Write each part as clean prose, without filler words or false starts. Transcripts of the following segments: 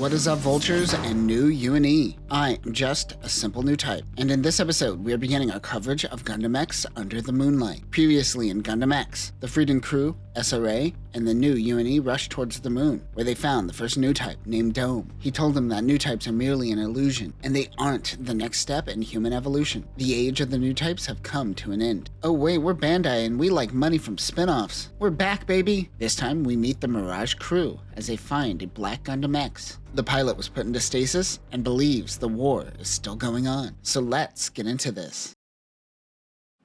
What is up, Vultures and new UNE? I am just a simple Newtype, and in this episode we are beginning our coverage of Gundam X Under the Moonlight. Previously in Gundam X, the Freedom Crew, SRA, and the new UNE rushed towards the moon, where they found the first Newtype named Dome. He told them that Newtypes are merely an illusion, and they aren't the next step in human evolution. The age of the Newtypes have come to an end. Oh wait, we're Bandai and we like money from spin-offs. We're back, baby! This time we meet the Mirage crew as they find a black Gundam X. The pilot was put into stasis and believes the war is still going on. So let's get into this.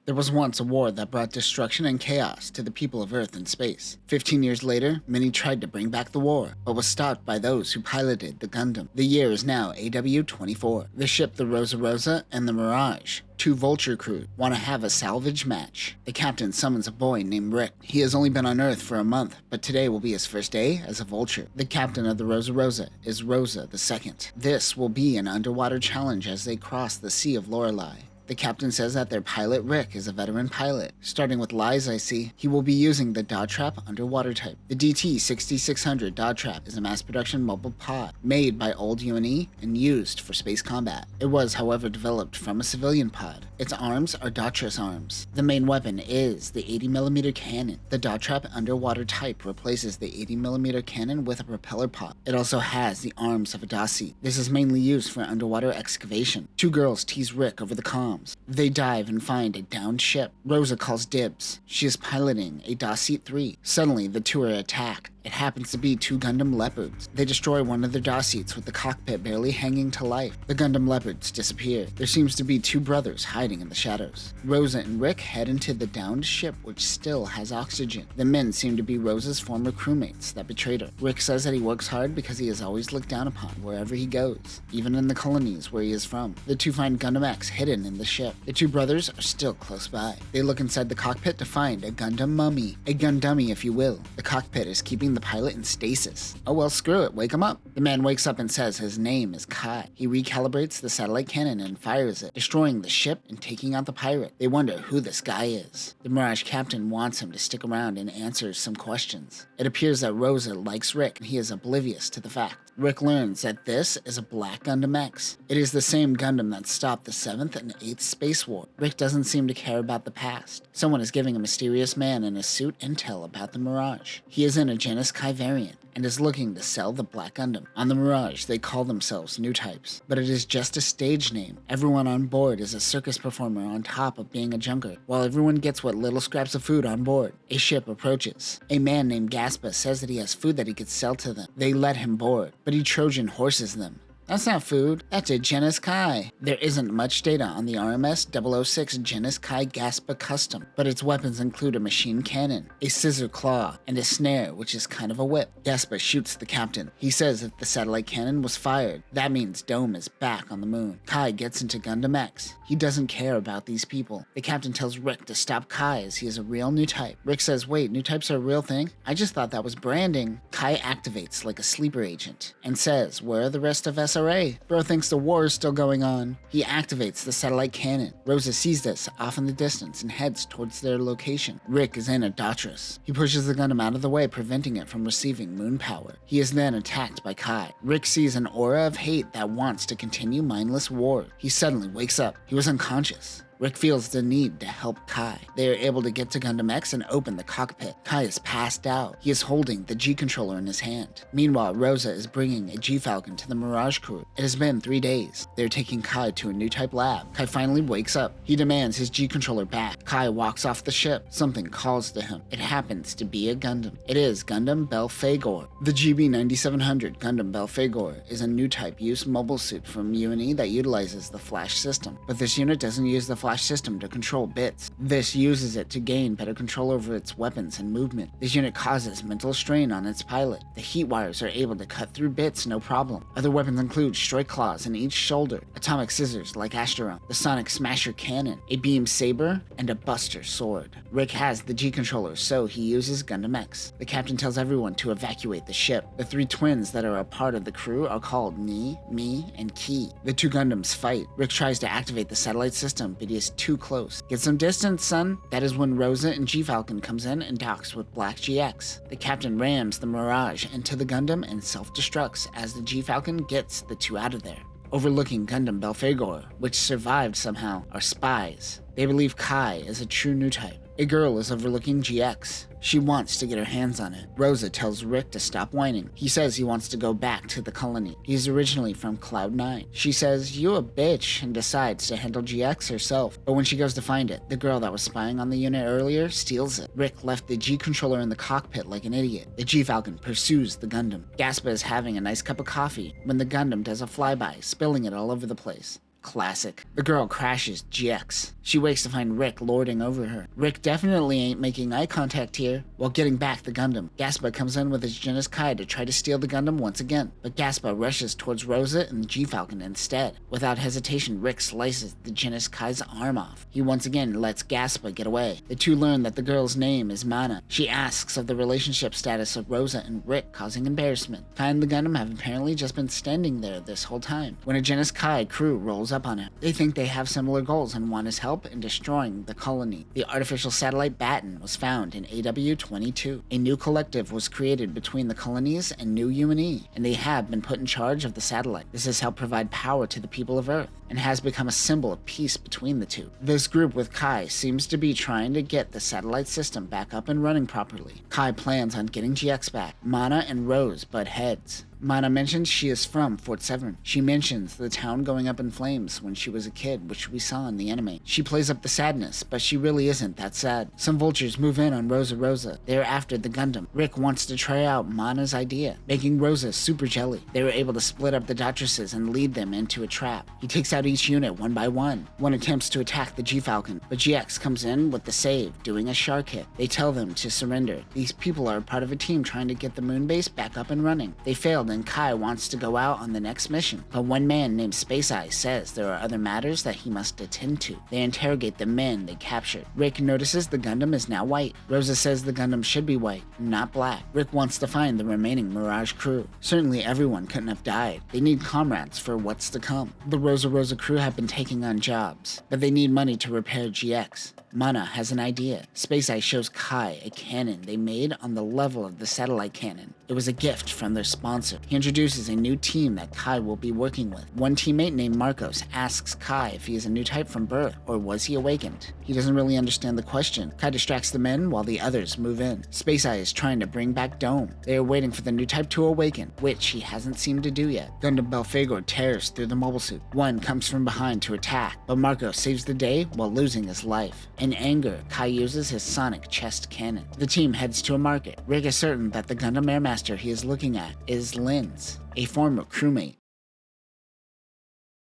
There was once a war that brought destruction and chaos to the people of Earth and space. 15 years later, many tried to bring back the war, but was stopped by those who piloted the Gundam. The year is now AW24. The ship the Rosa and the Mirage, two Vulture crew, want to have a salvage match. The captain summons a boy named Rick. He has only been on Earth for a month, but today will be his first day as a Vulture. The captain of the Rosa is Rosa the Second. This will be an underwater challenge as they cross the Sea of Lorelei. The captain says that their pilot Rick is a veteran pilot. Starting with lies I see, he will be using the Dod Trap underwater type. The DT-6600 Dod Trap is a mass production mobile pod made by old UNE and used for space combat. It was, however, developed from a civilian pod. Its arms are Dotris arms. The main weapon is the 80mm cannon. The Dod Trap underwater type replaces the 80mm cannon with a propeller pod. It also has the arms of a Dasi. This is mainly used for underwater excavation. Two girls tease Rick over the comms. They dive and find a downed ship. Rosa calls dibs. She is piloting a Dasi 3. Suddenly, the two are attacked. It happens to be two Gundam Leopards. They destroy one of their Dasites with the cockpit barely hanging to life. The Gundam Leopards disappear. There seems to be two brothers hiding in the shadows. Rosa and Rick head into the downed ship, which still has oxygen. The men seem to be Rosa's former crewmates that betrayed her. Rick says that he works hard because he is always looked down upon wherever he goes, even in the colonies where he is from. The two find Gundam X hidden in the ship. The two brothers are still close by. They look inside the cockpit to find a Gundam mummy. A Gundummy, if you will. The cockpit is keeping the pilot in stasis. Oh well, screw it, wake him up. The man wakes up and says his name is Kai. He recalibrates the satellite cannon and fires it, destroying the ship and taking out the pirate. They wonder who this guy is. The Mirage captain wants him to stick around and answer some questions. It appears that Rosa likes Rick and he is oblivious to the fact. Rick learns that this is a black Gundam X. It is the same Gundam that stopped the 7th and 8th Space War. Rick doesn't seem to care about the past. Someone is giving a mysterious man in a suit intel about the Mirage. He is in a Genis Kai variant and is looking to sell the Black Gundam. On the Mirage, they call themselves Newtypes, but it is just a stage name. Everyone on board is a circus performer on top of being a junker, while everyone gets what little scraps of food on board. A ship approaches. A man named Gaspa says that he has food that he could sell to them. They let him board, but he Trojan horses them. That's not food, that's a Genis Kai. There isn't much data on the RMS 006 Genis Kai Gaspa Custom, but its weapons include a machine cannon, a scissor claw, and a snare, which is kind of a whip. Gaspa shoots the captain. He says that the satellite cannon was fired. That means Dome is back on the moon. Kai gets into Gundam X. He doesn't care about these people. The captain tells Rick to stop Kai as he is a real Newtype. Rick says, wait, Newtypes are a real thing? I just thought that was branding. Kai activates like a sleeper agent and says, where are the rest of SRA? Bro thinks the war is still going on. He activates the satellite cannon. Rosa sees this off in the distance and heads towards their location. Rick is in a Dotris. He pushes the Gundam out of the way, preventing it from receiving moon power. He is then attacked by Kai. Rick sees an aura of hate that wants to continue mindless war. He suddenly wakes up. He was unconscious. Rick feels the need to help Kai. They are able to get to Gundam X and open the cockpit. Kai is passed out. He is holding the G-controller in his hand. Meanwhile, Rosa is bringing a G-Falcon to the Mirage crew. It has been 3 days. They are taking Kai to a Newtype lab. Kai finally wakes up. He demands his G-controller back. Kai walks off the ship. Something calls to him. It happens to be a Gundam. It is Gundam Belphegor. The GB9700 Gundam Belphegor is a Newtype use mobile suit from UNE that utilizes the flash system. But this unit doesn't use the flash system to control bits. This uses it to gain better control over its weapons and movement. This unit causes mental strain on its pilot. The heat wires are able to cut through bits no problem. Other weapons include strike claws in each shoulder, atomic scissors like Asteron, the sonic smasher cannon, a beam saber, and a buster sword. Rick has the G-controller, so he uses Gundam X. The captain tells everyone to evacuate the ship. The 3 twins that are a part of the crew are called Ni, Mi, and Ki. The 2 Gundams fight. Rick tries to activate the satellite system, but he is too close. Get some distance, son. That is when Rosa and G-Falcon comes in and docks with Black GX. The captain rams the Mirage into the Gundam and self-destructs as the G-Falcon gets the two out of there. Overlooking Gundam Belphegor, which survived somehow, are spies. They believe Kai is a true Newtype. A girl is overlooking GX. She wants to get her hands on it. Rosa tells Rick to stop whining. He says he wants to go back to the colony. He's originally from Cloud 9. She says, "You a bitch," and decides to handle GX herself. But when she goes to find it, the girl that was spying on the unit earlier steals it. Rick left the G controller in the cockpit like an idiot. The G-Falcon pursues the Gundam. Gaspa is having a nice cup of coffee when the Gundam does a flyby, spilling it all over the place. Classic. The girl crashes GX. She wakes to find Rick lording over her. Rick definitely ain't making eye contact here. While getting back the Gundam, Gaspa comes in with his Genis-Kai to try to steal the Gundam once again, but Gaspa rushes towards Rosa and the G-Falcon instead. Without hesitation, Rick slices the Genis-Kai's arm off. He once again lets Gaspa get away. The two learn that the girl's name is Mana. She asks of the relationship status of Rosa and Rick, causing embarrassment. Kai and the Gundam have apparently just been standing there this whole time when a Genis-Kai crew rolls up on it. They think they have similar goals and want his help in destroying the colony. The artificial satellite Baton was found in AW-22. A new collective was created between the colonies and New UNE, and they have been put in charge of the satellite. This has helped provide power to the people of Earth, and has become a symbol of peace between the two. This group with Kai seems to be trying to get the satellite system back up and running properly. Kai plans on getting GX back. Mana and Rose butt heads. Mana mentions she is from Fort Severn. She mentions the town going up in flames when she was a kid, which we saw in the anime. She plays up the sadness, but she really isn't that sad. Some vultures move in on Rosa. They are after the Gundam. Rick wants to try out Mana's idea, making Rosa super jelly. They were able to split up the Dotresses and lead them into a trap. He takes out each unit one by one. One attempts to attack the G-Falcon, but GX comes in with the save, doing a shark hit. They tell them to surrender. These people are part of a team trying to get the moon base back up and running. They failed, and Kai wants to go out on the next mission, but one man named Space Eye says there are other matters that he must attend to. They interrogate the men they captured. Rick notices the Gundam is now white. Rosa says the Gundam should be white, not black. Rick wants to find the remaining Mirage crew. Certainly everyone couldn't have died. They need comrades for what's to come. The Rosa crew have been taking on jobs, but they need money to repair GX. Mana has an idea. Space Eye shows Kai a cannon they made on the level of the satellite cannon. It was a gift from their sponsor. He introduces a new team that Kai will be working with. One teammate named Marcos asks Kai if he is a Newtype from birth, or was he awakened? He doesn't really understand the question. Kai distracts the men while the others move in. Space Eye is trying to bring back Dome. They are waiting for the Newtype to awaken, which he hasn't seemed to do yet. Gundam Belphegor tears through the mobile suit. One comes from behind to attack, but Marcos saves the day while losing his life. In anger, Kai uses his sonic chest cannon. The team heads to a market. Rick is certain that the Gundam Airmaster he is looking at is Lynn's, a former crewmate.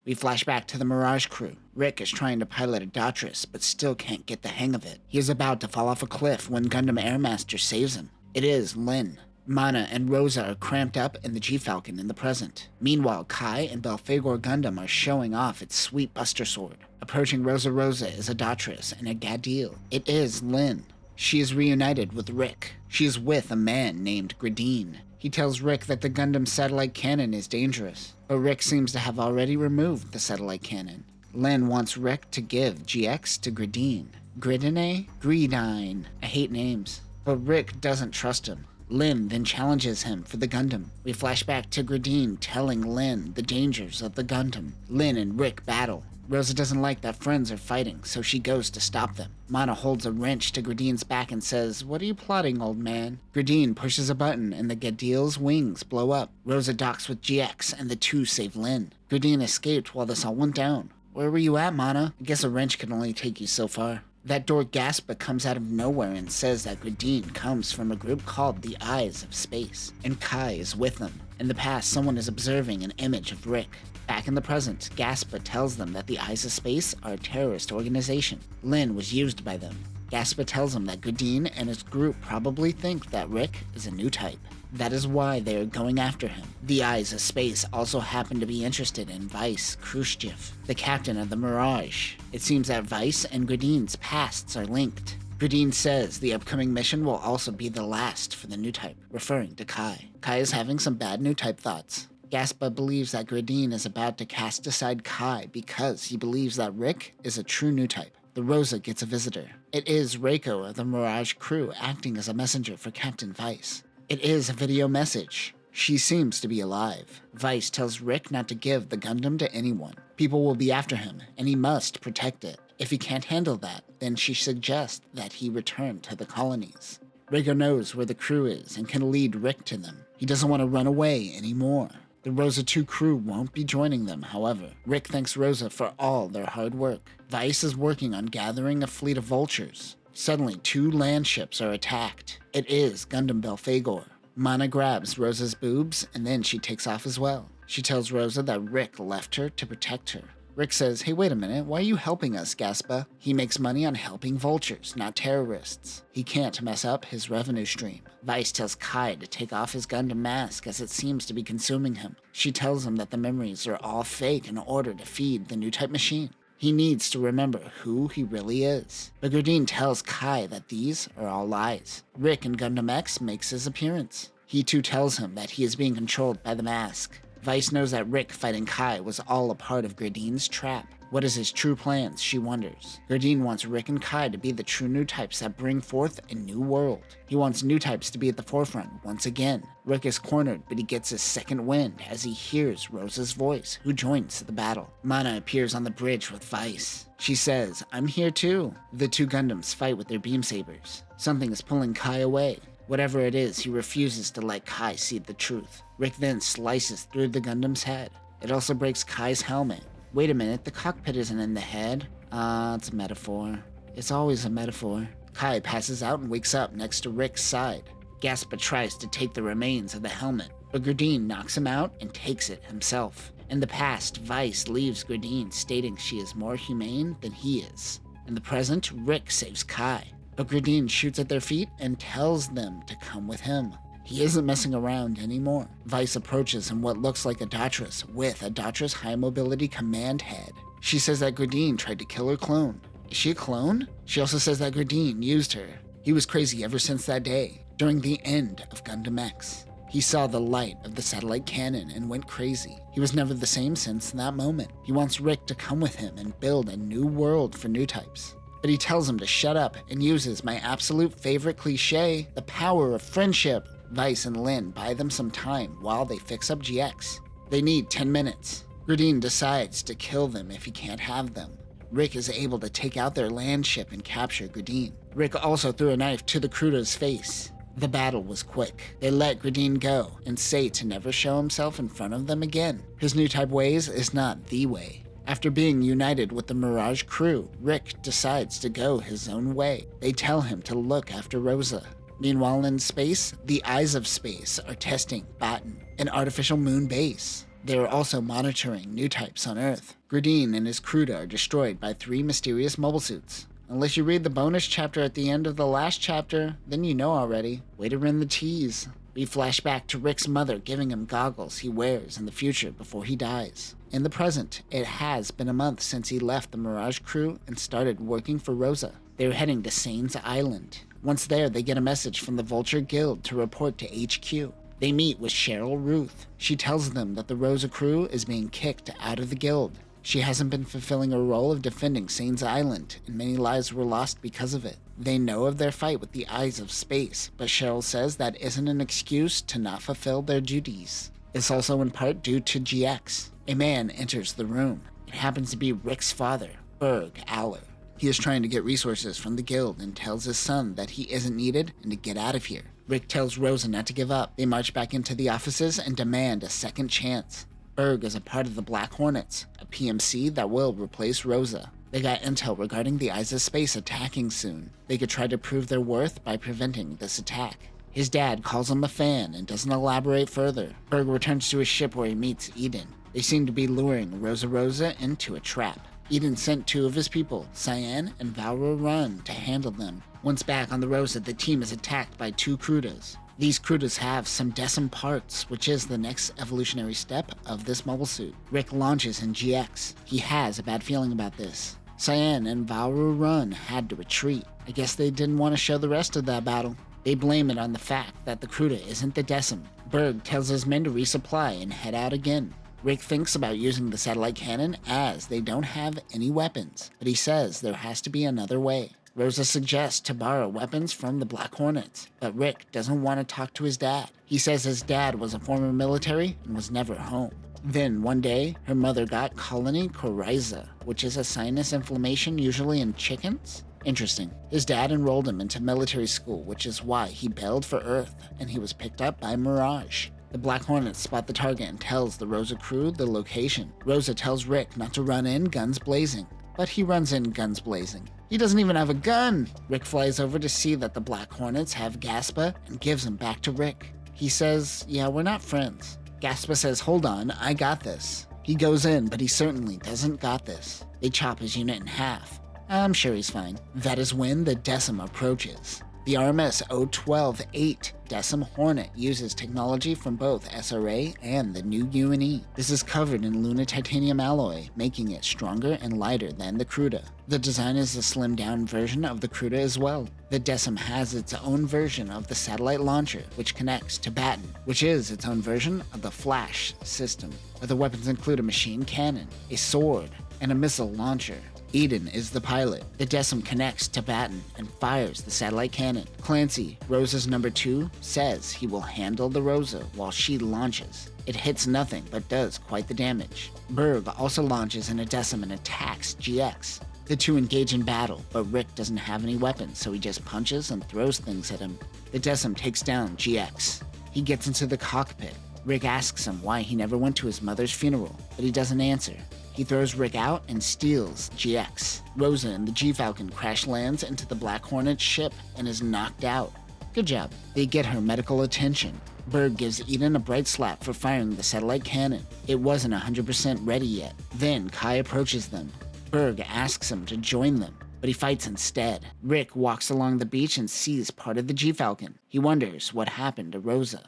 We flash back to the Mirage crew. Rick is trying to pilot a Dotris, but still can't get the hang of it. He is about to fall off a cliff when Gundam Airmaster saves him. It is Lynn. Mana and Rosa are cramped up in the G-Falcon in the present. Meanwhile, Kai and Belphegor Gundam are showing off its sweet Buster Sword. Approaching Rosa is a Dotris and a Gadil. It is Lynn. She is reunited with Rick. She is with a man named Gredine. He tells Rick that the Gundam satellite cannon is dangerous, but Rick seems to have already removed the satellite cannon. Lynn wants Rick to give GX to Gredine. Gredine. I hate names. But Rick doesn't trust him. Lynn then challenges him for the Gundam. We flash back to Gredine telling Lynn the dangers of the Gundam. Lynn and Rick battle. Rosa doesn't like that friends are fighting, so she goes to stop them. Mana holds a wrench to Gredine's back and says, "What are you plotting, old man?" Gredine pushes a button and the Gadil's wings blow up. Rosa docks with GX and the two save Lynn. Gredine escaped while this all went down. Where were you at, Mana? I guess a wrench can only take you so far. That door Gaspa comes out of nowhere and says that Gredine comes from a group called the Eyes of Space, and Kai is with them. In the past, someone is observing an image of Rick. Back in the present, Gaspa tells them that the Eyes of Space are a terrorist organization. Lynn was used by them. Gaspa tells him that Gredine and his group probably think that Rick is a Newtype. That is why they are going after him. The Eyes of Space also happen to be interested in Vice Khrushchev, the captain of the Mirage. It seems that Vice and Gredine's pasts are linked. Gredine says the upcoming mission will also be the last for the Newtype, referring to Kai. Kai is having some bad Newtype thoughts. GUNPLA believes that Gredine is about to cast aside Kai because he believes that Rick is a true Newtype. The Rosa gets a visitor. It is Reiko of the Mirage crew acting as a messenger for Captain Weiss. It is a video message. She seems to be alive. Weiss tells Rick not to give the Gundam to anyone. People will be after him, and he must protect it. If he can't handle that, then she suggests that he return to the colonies. Reiko knows where the crew is and can lead Rick to them. He doesn't want to run away anymore. The Rosa 2 crew won't be joining them, however. Rick thanks Rosa for all their hard work. Weiss is working on gathering a fleet of vultures. Suddenly, 2 land ships are attacked. It is Gundam Belphegor. Mana grabs Rosa's boobs, and then she takes off as well. She tells Rosa that Rick left her to protect her. Rick says, "Hey, wait a minute, why are you helping us, GUNPLA?" He makes money on helping vultures, not terrorists. He can't mess up his revenue stream. Weiss tells Kai to take off his Gundam mask as it seems to be consuming him. She tells him that the memories are all fake in order to feed the Newtype machine. He needs to remember who he really is. But Gredine tells Kai that these are all lies. Rick in Gundam X makes his appearance. He too tells him that he is being controlled by the mask. Weiss knows that Rick fighting Kai was all a part of Gredine's trap. What is his true plans, she wonders. Gredine wants Rick and Kai to be the true Newtypes that bring forth a new world. He wants Newtypes to be at the forefront once again. Rick is cornered, but he gets his second wind as he hears Rosa's voice, who joins the battle. Mana appears on the bridge with Weiss. She says, "I'm here too." The 2 Gundams fight with their beam sabers. Something is pulling Kai away. Whatever it is, he refuses to let Kai see the truth. Rick then slices through the Gundam's head. It also breaks Kai's helmet. Wait a minute, the cockpit isn't in the head. It's a metaphor. It's always a metaphor. Kai passes out and wakes up next to Rick's side. GUNPLA tries to take the remains of the helmet, but Gredine knocks him out and takes it himself. In the past, Weiss leaves Gredine stating she is more humane than he is. In the present, Rick saves Kai, but Gredine shoots at their feet and tells them to come with him. He isn't messing around anymore. Weiss approaches in what looks like a Datress with a Datress high mobility command head. She says that Gredine tried to kill her clone. Is she a clone? She also says that Gredine used her. He was crazy ever since that day, during the end of Gundam X. He saw the light of the satellite cannon and went crazy. He was never the same since that moment. He wants Rick to come with him and build a new world for Newtypes. But he tells him to shut up and uses my absolute favorite cliche, the power of friendship. Weiss and Lin buy them some time while they fix up GX. They need 10 minutes. Gredine decides to kill them if he can't have them. Rick is able to take out their land ship and capture Gredine. Rick also threw a knife to the Cruda's face. The battle was quick. They let Gredine go and say to never show himself in front of them again. His Newtype ways is not the way. After being united with the Mirage crew, Rick decides to go his own way. They tell him to look after Rosa. Meanwhile in space, the Eyes of Space are testing Baton, an artificial moon base. They are also monitoring Newtypes on Earth. Gredine and his crew are destroyed by 3 mysterious mobile suits. Unless you read the bonus chapter at the end of the last chapter, then you know already. Way to run the tease. We flash back to Rick's mother giving him goggles he wears in the future before he dies. In the present, it has been a month since he left the Mirage crew and started working for Rosa. They are heading to Sane's Island. Once there, they get a message from the Vulture Guild to report to HQ. They meet with Cheryl Ruth. She tells them that the Rosa crew is being kicked out of the guild. She hasn't been fulfilling a role of defending Sane's Island, and many lives were lost because of it. They know of their fight with the Eyes of Space, but Cheryl says that isn't an excuse to not fulfill their duties. It's also in part due to GX. A man enters the room. It happens to be Rick's father, Berg Aller. He is trying to get resources from the guild and tells his son that he isn't needed and to get out of here. Rick tells Rosa not to give up. They march back into the offices and demand a second chance. Berg is a part of the Black Hornets, a PMC that will replace Rosa. They got intel regarding the Eyes of Space attacking soon. They could try to prove their worth by preventing this attack. His dad calls him a fan and doesn't elaborate further. Berg returns to his ship where he meets Eden. They seem to be luring Rosa into a trap. Eden sent 2 of his people, Cyan and Valra Run, to handle them. Once back on the Rosa, the team is attacked by 2 Crudas. These Crudas have some Decim parts, which is the next evolutionary step of this mobile suit. Rick launches in GX. He has a bad feeling about this. Cyan and Valra Run had to retreat. I guess they didn't want to show the rest of that battle. They blame it on the fact that the Cruda isn't the Decim. Berg tells his men to resupply and head out again. Rick thinks about using the satellite cannon as they don't have any weapons, but he says there has to be another way. Rosa suggests to borrow weapons from the Black Hornets, but Rick doesn't want to talk to his dad. He says his dad was a former military and was never home. Then, one day, her mother got colony coryza, which is a sinus inflammation usually in chickens. Interesting. His dad enrolled him into military school, which is why he bailed for Earth, and he was picked up by Mirage. The Black Hornets spot the target and tells the Rosa crew the location. Rosa tells Rick not to run in guns blazing, but he runs in guns blazing. He doesn't even have a gun! Rick flies over to see that the Black Hornets have Gaspa and gives him back to Rick. He says, yeah, we're not friends. Gaspa says, hold on, I got this. He goes in, but he certainly doesn't got this. They chop his unit in half. I'm sure he's fine. That is when the Decim approaches. The RMS 012-8 Decim Hornet uses technology from both SRA and the new UNE. This is covered in Luna titanium alloy, making it stronger and lighter than the Cruda. The design is a slimmed-down version of the Cruda as well. The Decim has its own version of the satellite launcher, which connects to Baton, which is its own version of the Flash system. Other weapons include a machine cannon, a sword, and a missile launcher. Eden is the pilot. The Decim connects to Baton and fires the satellite cannon. Clancy, Rosa's number 2, says he will handle the Rosa while she launches. It hits nothing but does quite the damage. Berg also launches in a Decim and attacks GX. The two engage in battle, but Rick doesn't have any weapons, so he just punches and throws things at him. The Decim takes down GX. He gets into the cockpit. Rick asks him why he never went to his mother's funeral, but he doesn't answer. He throws Rick out and steals GX. Rosa and the G-Falcon crash lands into the Black Hornet's ship and is knocked out. Good job. They get her medical attention. Berg gives Eden a bright slap for firing the satellite cannon. It wasn't 100% ready yet. Then Kai approaches them. Berg asks him to join them, but he fights instead. Rick walks along the beach and sees part of the G-Falcon. He wonders what happened to Rosa.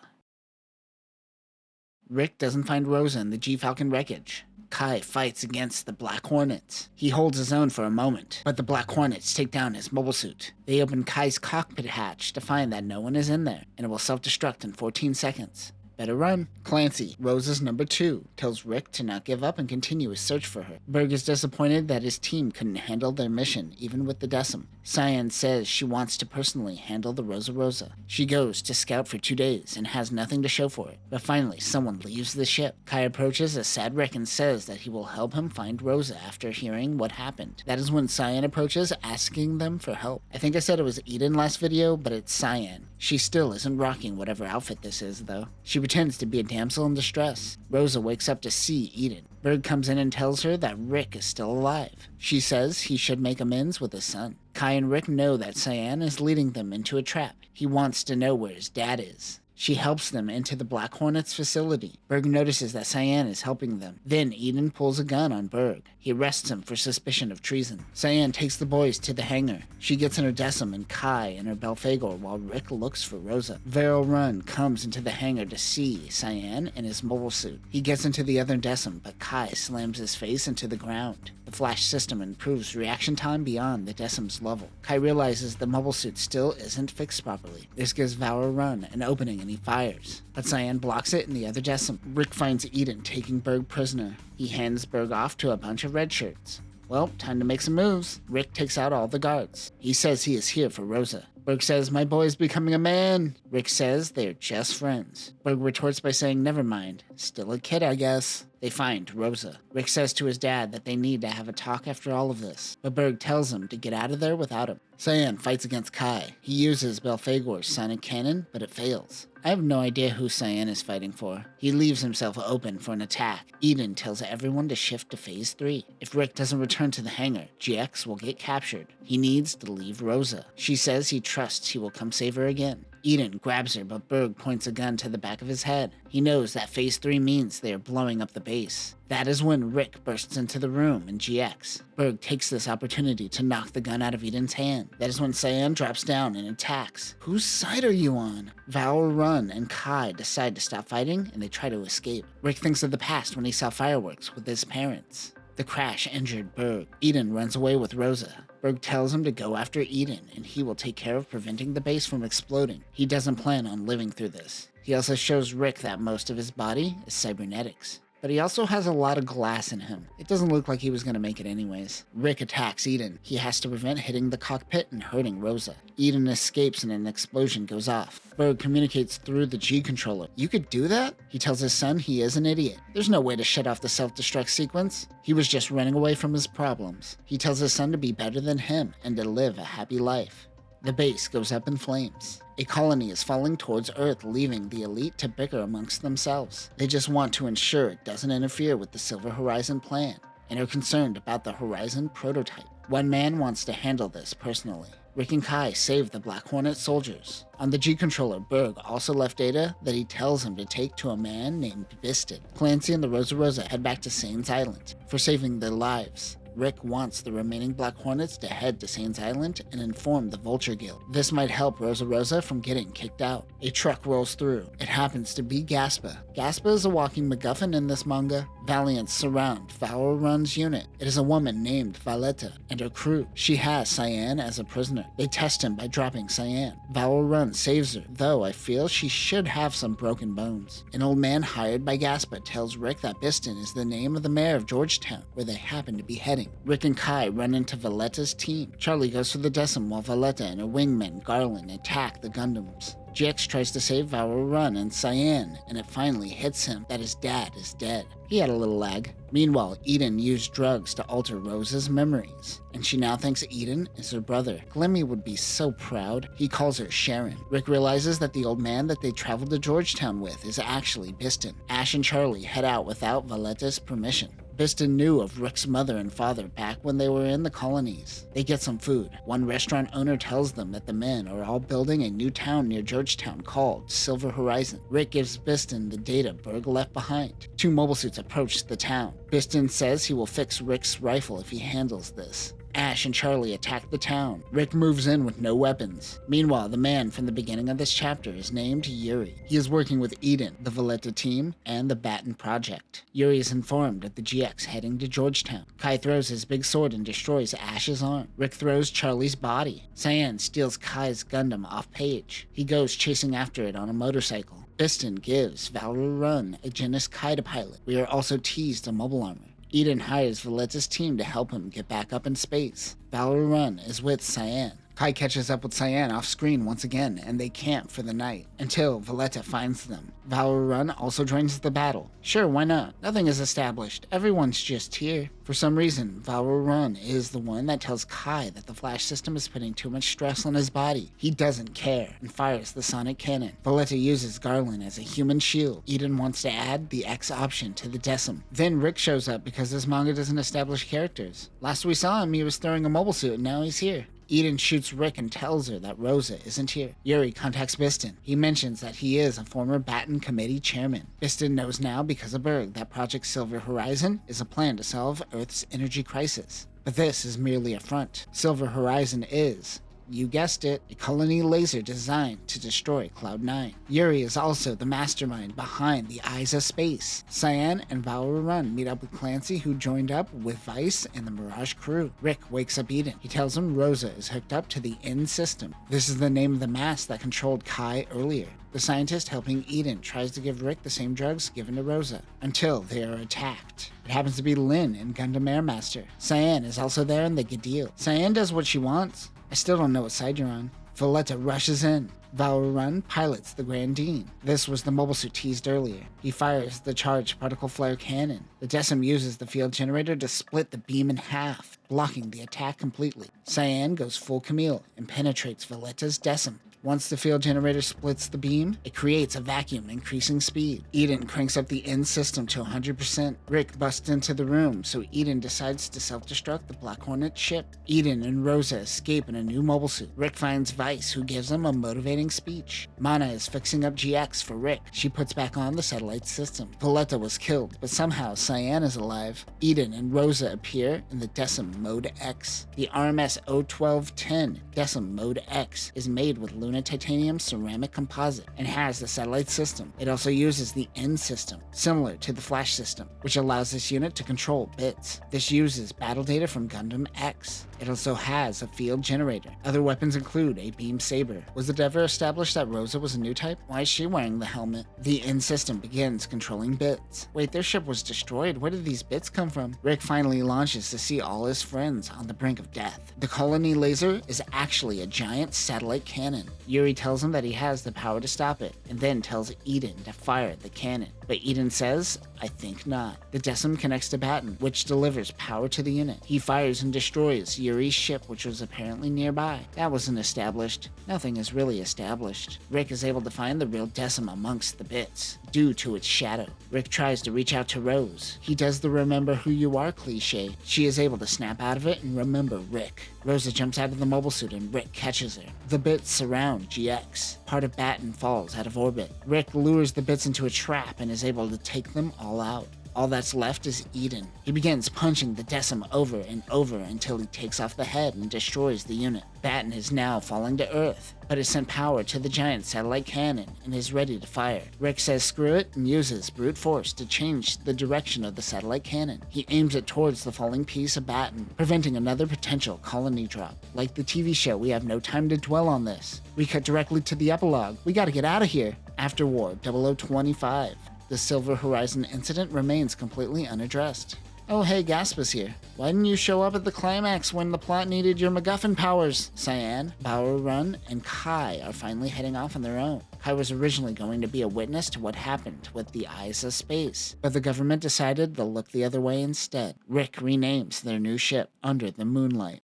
Rick doesn't find Rosa in the G-Falcon wreckage. Kai fights against the Black Hornets. He holds his own for a moment, but the Black Hornets take down his mobile suit. They open Kai's cockpit hatch to find that no one is in there, and it will self-destruct in 14 seconds. Better run. Clancy, Rosa's number 2, tells Rick to not give up and continue his search for her. Berg is disappointed that his team couldn't handle their mission, even with the Decim. Cyan says she wants to personally handle the Rosa. She goes to scout for 2 days and has nothing to show for it. But finally, someone leaves the ship. Kai approaches a sad Rick and says that he will help him find Rosa after hearing what happened. That is when Cyan approaches, asking them for help. I think I said it was Eden last video, but it's Cyan. She still isn't rocking whatever outfit this is, though. She pretends to be a damsel in distress. Rosa wakes up to see Eden. Berg comes in and tells her that Rick is still alive. She says he should make amends with his son. Kai and Rick know that Cyan is leading them into a trap. He wants to know where his dad is. She helps them into the Black Hornets facility. Berg notices that Cyan is helping them. Then Eden pulls a gun on Berg. He arrests him for suspicion of treason. Cyan takes the boys to the hangar. She gets in her Decim and Kai in her Belphegor while Rick looks for Rosa. Vero Run comes into the hangar to see Cyan in his mobile suit. He gets into the other Decim, but Kai slams his face into the ground. The flash system improves reaction time beyond the Decim's level. Kai realizes the mobile suit still isn't fixed properly. This gives Vero Run an opening and he fires, but Cyan blocks it in the other Decim. Rick finds Eden taking Berg prisoner. He hands Berg off to a bunch of red shirts. Well, time to make some moves. Rick takes out all the guards. He says he is here for Rosa. Berg says, my boy is becoming a man. Rick says they're just friends. Berg retorts by saying, never mind. Still a kid, I guess. They find Rosa. Rick says to his dad that they need to have a talk after all of this, but Berg tells him to get out of there without him. Cyan fights against Kai. He uses Belphegor's sonic cannon, but it fails. I have no idea who Cyan is fighting for. He leaves himself open for an attack. Eden tells everyone to shift to Phase 3. If Rick doesn't return to the hangar, GX will get captured. He needs to leave Rosa. She says he trusts he will come save her again. Eden grabs her, but Berg points a gun to the back of his head. He knows that Phase 3 means they are blowing up the base. That is when Rick bursts into the room in GX. Berg takes this opportunity to knock the gun out of Eden's hand. That is when Cyan drops down and attacks. Whose side are you on? Vero Run and Kai decide to stop fighting and they try to escape. Rick thinks of the past when he saw fireworks with his parents. The crash injured Berg. Eden runs away with Rosa. Berg tells him to go after Eden, and he will take care of preventing the base from exploding. He doesn't plan on living through this. He also shows Rick that most of his body is cybernetics. But he also has a lot of glass in him. It doesn't look like he was going to make it anyways. Rick attacks Eden. He has to prevent hitting the cockpit and hurting Rosa. Eden escapes and an explosion goes off. Berg communicates through the G controller. You could do that? He tells his son he is an idiot. There's no way to shut off the self-destruct sequence. He was just running away from his problems. He tells his son to be better than him and to live a happy life. The base goes up in flames. A colony is falling towards Earth, leaving the elite to bicker amongst themselves. They just want to ensure it doesn't interfere with the Silver Horizon plan, and are concerned about the Horizon prototype. One man wants to handle this personally. Rick and Kai save the Black Hornet soldiers. On the G-controller, Berg also left data that he tells him to take to a man named Biston. Clancy and the Rosa head back to Sane's Island for saving their lives. Rick wants the remaining Black Hornets to head to Sane's Island and inform the Vulture Guild. This might help Rosa from getting kicked out. A truck rolls through. It happens to be Gaspa. Gaspa is a walking MacGuffin in this manga. Valiants surround Valor Run's unit. It is a woman named Valletta and her crew. She has Cyan as a prisoner. They test him by dropping Cyan. Valor Run saves her, though I feel she should have some broken bones. An old man hired by Gaspa tells Rick that Biston is the name of the mayor of Georgetown, where they happen to be heading. Rick and Kai run into Valletta's team. Charlie goes for the Decim while Valletta and her wingman, Garland, attack the Gundams. GX tries to save Valor Run and Cyan, and it finally hits him that his dad is dead. He had a little lag. Meanwhile, Eden used drugs to alter Rosa's memories, and she now thinks Eden is her brother. Glemmy would be so proud. He calls her Sharon. Rick realizes that the old man that they traveled to Georgetown with is actually Biston. Ash and Charlie head out without Valletta's permission. Biston knew of Rick's mother and father back when they were in the colonies. They get some food. One restaurant owner tells them that the men are all building a new town near Georgetown called Silver Horizon. Rick gives Biston the data Berg left behind. Two mobile suits approach the town. Biston says he will fix Rick's rifle if he handles this. Ash and Charlie attack the town. Rick moves in with no weapons. Meanwhile, the man from the beginning of this chapter is named Yuri. He is working with Eden, the Valletta team, and the Batten Project. Yuri is informed of the GX heading to Georgetown. Kai throws his big sword and destroys Ash's arm. Rick throws Charlie's body. Cyan steals Kai's Gundam off page. He goes chasing after it on a motorcycle. Biston gives Valor Run a Genis Kai to pilot. We are also teased a mobile armor. Eden hires Valletta's team to help him get back up in space. Valor Run is with Cyan. Kai catches up with Cyan off screen once again, and they camp for the night, until Valletta finds them. Valor Run also joins the battle. Sure, why not? Nothing is established. Everyone's just here. For some reason, Valor Run is the one that tells Kai that the flash system is putting too much stress on his body. He doesn't care, and fires the sonic cannon. Valletta uses Garland as a human shield. Eden wants to add the X option to the Decim. Then Rick shows up because this manga doesn't establish characters. Last we saw him, he was throwing a mobile suit, and now he's here. Eden shoots Rick and tells her that Rosa isn't here. Yuri contacts Biston. He mentions that he is a former Batten Committee chairman. Biston knows now because of Berg that Project Silver Horizon is a plan to solve Earth's energy crisis. But this is merely a front. Silver Horizon is, you guessed it, a colony laser designed to destroy Cloud9. Yuri is also the mastermind behind the Eyes of Space. Cyan and Valor Run meet up with Clancy, who joined up with Vice and the Mirage crew. Rick wakes up Eden. He tells him Rosa is hooked up to the N system. This is the name of the mask that controlled Kai earlier. The scientist helping Eden tries to give Rick the same drugs given to Rosa, until they are attacked. It happens to be Lynn and Gundam Airmaster. Cyan is also there in the Gadil. Cyan does what she wants. I still don't know what side you're on. Valletta rushes in. Valor Run pilots the Gredine. This was the mobile suit teased earlier. He fires the charged particle flare cannon. The Decim uses the field generator to split the beam in half, blocking the attack completely. Cyan goes full Camille and penetrates Valletta's Decim. Once the field generator splits the beam, it creates a vacuum, increasing speed. Eden cranks up the N system to 100%. Rick busts into the room, so Eden decides to self-destruct the Black Hornet ship. Eden and Rosa escape in a new mobile suit. Rick finds Vice, who gives him a motivating speech. Mana is fixing up GX for Rick. She puts back on the satellite system. Valletta was killed, but somehow Cyan is alive. Eden and Rosa appear in the Decim Mode X. The RMS 01210 Decim Mode X is made with lunar lunar titanium ceramic composite and has the satellite system. It also uses the N system, similar to the Flash system, which allows this unit to control bits. This uses battle data from Gundam X. It also has a field generator. Other weapons include a beam saber. Was it ever established that Rosa was a Newtype? Why is she wearing the helmet? The N system begins controlling bits. Wait, their ship was destroyed. Where did these bits come from? Rick finally launches to see all his friends on the brink of death. The colony laser is actually a giant satellite cannon. Yuri tells him that he has the power to stop it, and then tells Eden to fire the cannon. But Eden says, I think not. The Decim connects to Batten, which delivers power to the unit. He fires and destroys Yuri's ship, which was apparently nearby. That wasn't established. Nothing is really established. Rick is able to find the real Decim amongst the bits, due to its shadow. Rick tries to reach out to Rose. He does the remember who you are cliche. She is able to snap out of it and remember Rick. Rosa jumps out of the mobile suit and Rick catches her. The bits surround GX. Part of Batten falls out of orbit. Rick lures the bits into a trap and is able to take them all out. All that's left is Eden. He begins punching the Decim over and over until he takes off the head and destroys the unit. Batten is now falling to Earth, but has sent power to the giant satellite cannon and is ready to fire. Rick says screw it and uses brute force to change the direction of the satellite cannon. He aims it towards the falling piece of Batten, preventing another potential colony drop. Like the TV show, we have no time to dwell on this. We cut directly to the epilogue. We gotta get out of here. After War 0025. The Silver Horizon incident remains completely unaddressed. Oh hey, Gaspa's here. Why didn't you show up at the climax when the plot needed your MacGuffin powers? Cyan, Bauer Run, and Kai are finally heading off on their own. Kai was originally going to be a witness to what happened with the Eyes of Space, but the government decided they'll look the other way instead. Rick renames their new ship Under the Moonlight.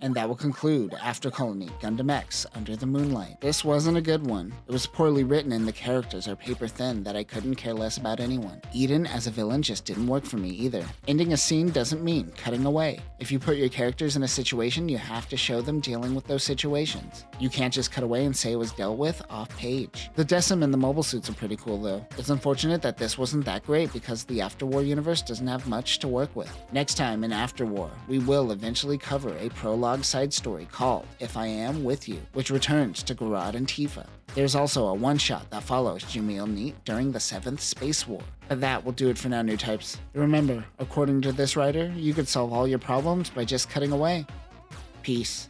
And that will conclude After Colony, Gundam X, Under the Moonlight. This wasn't a good one. It was poorly written and the characters are paper thin that I couldn't care less about anyone. Eden as a villain just didn't work for me either. Ending a scene doesn't mean cutting away. If you put your characters in a situation, you have to show them dealing with those situations. You can't just cut away and say it was dealt with off page. The Decim and the mobile suits are pretty cool though. It's unfortunate that this wasn't that great because the After War universe doesn't have much to work with. Next time in After War, we will eventually cover a prologue side story called If I Am With You, which returns to Garad and Tifa. There's also a one-shot that follows Jamil Neat during the 7th Space War. But that will do it for now, Newtypes. Remember, according to this writer, you could solve all your problems by just cutting away. Peace.